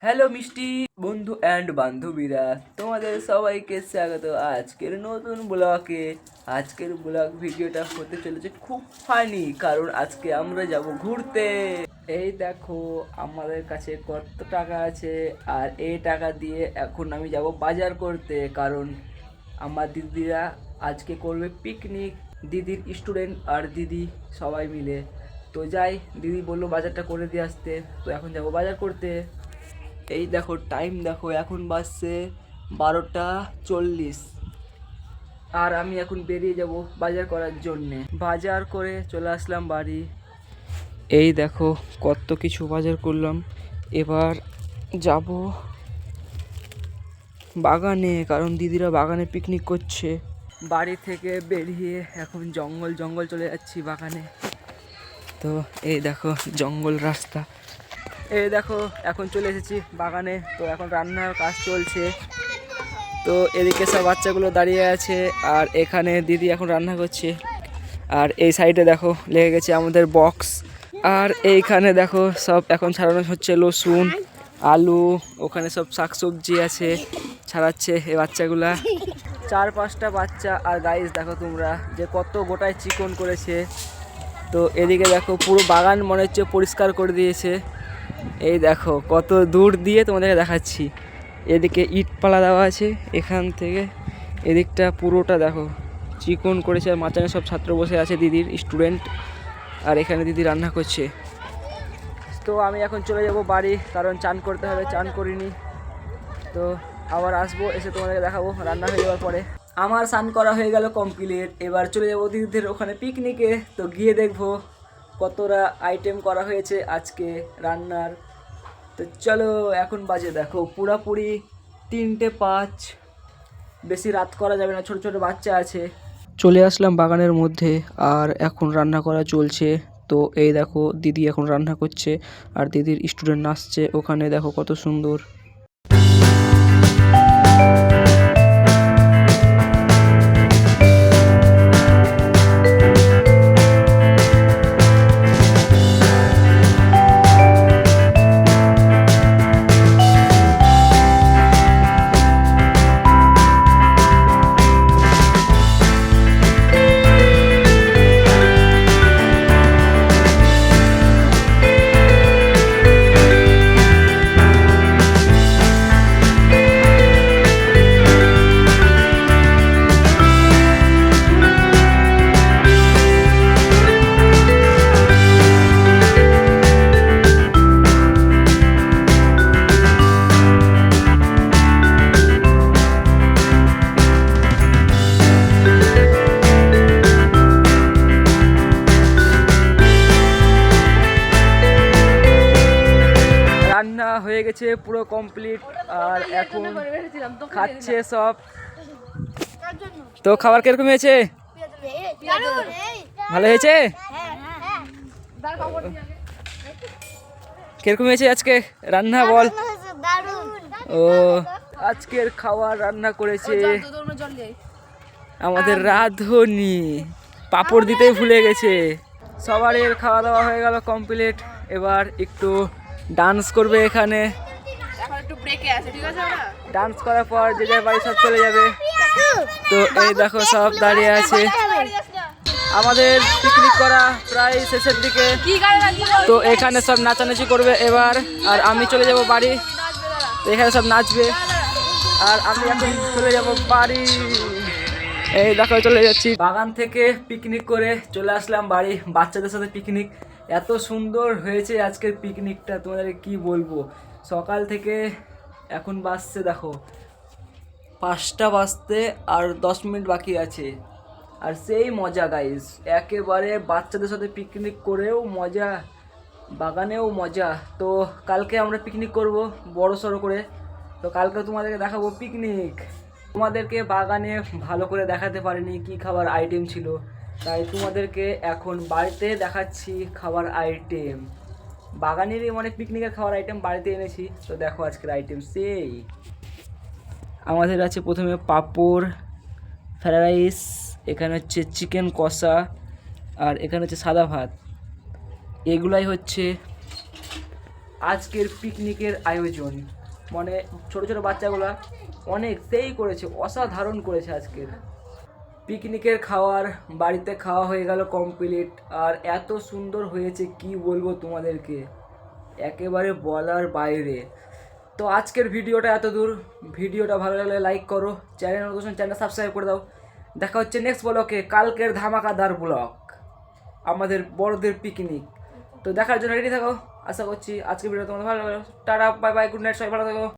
Hello মিষ্টি বন্ধু and বান্ধবীরা, তোমাদের সবাইকে স্বাগত আজকের নতুন ব্লগে। আজকের ব্লগ ভিডিওটা হতে চলেছে খুব ফানি, কারণ আজকে আমরা যাব ঘুরতে। এই দেখো আমাদের কাছে কত টাকা আছে, আর এই টাকা দিয়ে এখন আমি যাব বাজার করতে, কারণ আমার দিদিরা আজকে করবে পিকনিক। দিদির স্টুডেন্ট আর দিদি সবাই মিলে। তো যাই, দিদি বললো বাজারটা করে দিয়ে আসতে, তো এখন যাব বাজার করতে। এই দেখো টাইম দেখো, এখন বাজছে 12:40, আর আমি এখন বেরিয়ে যাব বাজার করার জন্যে। বাজার করে চলে আসলাম বাড়ি। এই দেখো কত কিছু বাজার করলাম। এবার যাব বাগানে, কারণ দিদিরা বাগানে পিকনিক করছে। বাড়ি থেকে বেরিয়ে এখন জঙ্গল জঙ্গল চলে যাচ্ছি বাগানে। তো এই দেখো জঙ্গল রাস্তা। এই দেখো এখন চলে এসেছি বাগানে। তো এখন রান্নার কাজ চলছে। তো এদিকে সব বাচ্চাগুলো দাঁড়িয়ে আছে, আর এখানে দিদি এখন রান্না করছে। আর এই সাইডে দেখো লেগে গেছে আমাদের বক্স। আর এইখানে দেখো সব এখন ছাড়ানো হচ্ছে রসুন, আলু, ওখানে সব শাকসবজি আছে, ছাড়াচ্ছে এই বাচ্চাগুলা। 4-5টা বাচ্চা। আর গাইস দেখো তোমরা যে কত গোটায় চিকন করেছে। তো এদিকে দেখো পুরো বাগান মনে হচ্ছে পরিষ্কার করে দিয়েছে। এই দেখো কত দূর দিয়ে তোমাদেরকে দেখাচ্ছি। এদিকে ইট পালা দেওয়া আছে, এখান থেকে এদিকটা পুরোটা দেখো চিকন করেছে। আর মাঝখানে সব ছাত্র বসে আছে, দিদির স্টুডেন্ট। আর এখানে দিদি রান্না করছে। তো আমি এখন চলে যাব বাড়ি, কারণ চান করতে হবে, চান করিনি। তো আবার আসবো, এসে তোমাদেরকে দেখাবো রান্না হয়ে যাওয়ার পরে। আমার স্নান করা হয়ে গেল কমপ্লিট। এবার চলে যাবো দিদিদের ওখানে পিকনিকে। তো গিয়ে দেখবো কতটা আইটেম করা হয়েছে আজকে রান্নার। তো চলো, এখন বাজে দেখো পুরাপুরি 3:05। বেশি রাত করা যাবে না, ছোট ছোট বাচ্চা আছে। চলে আসলাম বাগানের মধ্যে, আর এখন রান্না করা চলছে। তো এই দেখো দিদি এখন রান্না করছে, আর দিদির স্টুডেন্ট নাচছে ওখানে, দেখো কত সুন্দর। রান্না হয়ে গেছে পুরো কমপ্লিট, আর এখন খাচ্ছে সব। তো খাবার কিরকম হয়েছে? ভালো হয়েছে? কিরকম হয়েছে আজকে রান্না বল? ও আজকের খাবার রান্না করেছে আমাদের রাঁধুনি। পাঁপড় দিতেই ভুলে গেছে। সবারই খাওয়া দাওয়া হয়ে গেল কমপ্লিট। এবার একটু ডান্স করবে এখানে। ডান্স করার পর যে যার বাড়ি সব চলে যাবে। তো এই দেখো সব দাঁড়িয়ে আছে। আমাদের পিকনিক করা প্রায় শেষের দিকে। তো এখানে সব নাচানাচি করবে এবার, আর আমি চলে যাব বাড়ি। তো এখানে সব নাচবে, আর আমি এখন চলে যাব বাড়ি। এই দেখো চলে যাচ্ছি। বাগান থেকে পিকনিক করে চলে আসলাম বাড়ি, বাচ্চাদের সাথে পিকনিক। এত সুন্দর হয়েছে আজকের পিকনিকটা, তোমাদের কি বলবো। সকাল থেকে এখন বাজছে দেখো 5টা বাজতে আর 10 মিনিট বাকি আছে। আর সেই মজা গাইস, একেবারে বাচ্চাদের সাথে পিকনিক করেও মজা, বাগানেও মজা। তো কালকে আমরা পিকনিক করব বড় সড়ো করে। তো কালকে তোমাদেরকে দেখাবো পিকনিক। তোমাদেরকে বাগানে ভালো করে দেখাতে পারিনি কি খাবার আইটেম ছিল, তাই তোমাদেরকে এখন বাড়িতে দেখাচ্ছি খাবার আইটেম। বাগানেরই মানে পিকনিকের খাবার আইটেম বাড়িতে এনেছি। তো দেখো আজকের আইটেম সেই আমাদের আছে প্রথমে পাঁপড়, ফ্রাইড রাইস, এখানে হচ্ছে চিকেন কষা, আর এখানে হচ্ছে সাদা ভাত। এগুলাই হচ্ছে আজকের পিকনিকের আয়োজন, মানে ছোট ছোট বাচ্চাগুলো অনেক সেই করেছে, অসাধারণ করেছে আজকের পিকনিকের খাওয়ার। বাড়িতে খাওয়া হয়ে গেল কমপ্লিট, আর এত সুন্দর হয়েছে কি বলবো তোমাদেরকে, একেবারে বলার বাইরে। তো আজকের ভিডিওটা এত দূর, ভিডিওটা ভালো লাগলে লাইক করো, চ্যানেল সাবস্ক্রাইব করে দাও। দেখা হচ্ছে নেক্সট ব্লকে, কালকের ধামাকাদার ব্লগ, আমাদের বড়দের পিকনিক। তো দেখার জন্য রেডি থাকো, আশা করছি আজকের ভিডিও তোমাদের ভালো লাগলো। Tata, bye bye, good night, সবাই ভালো থাকো।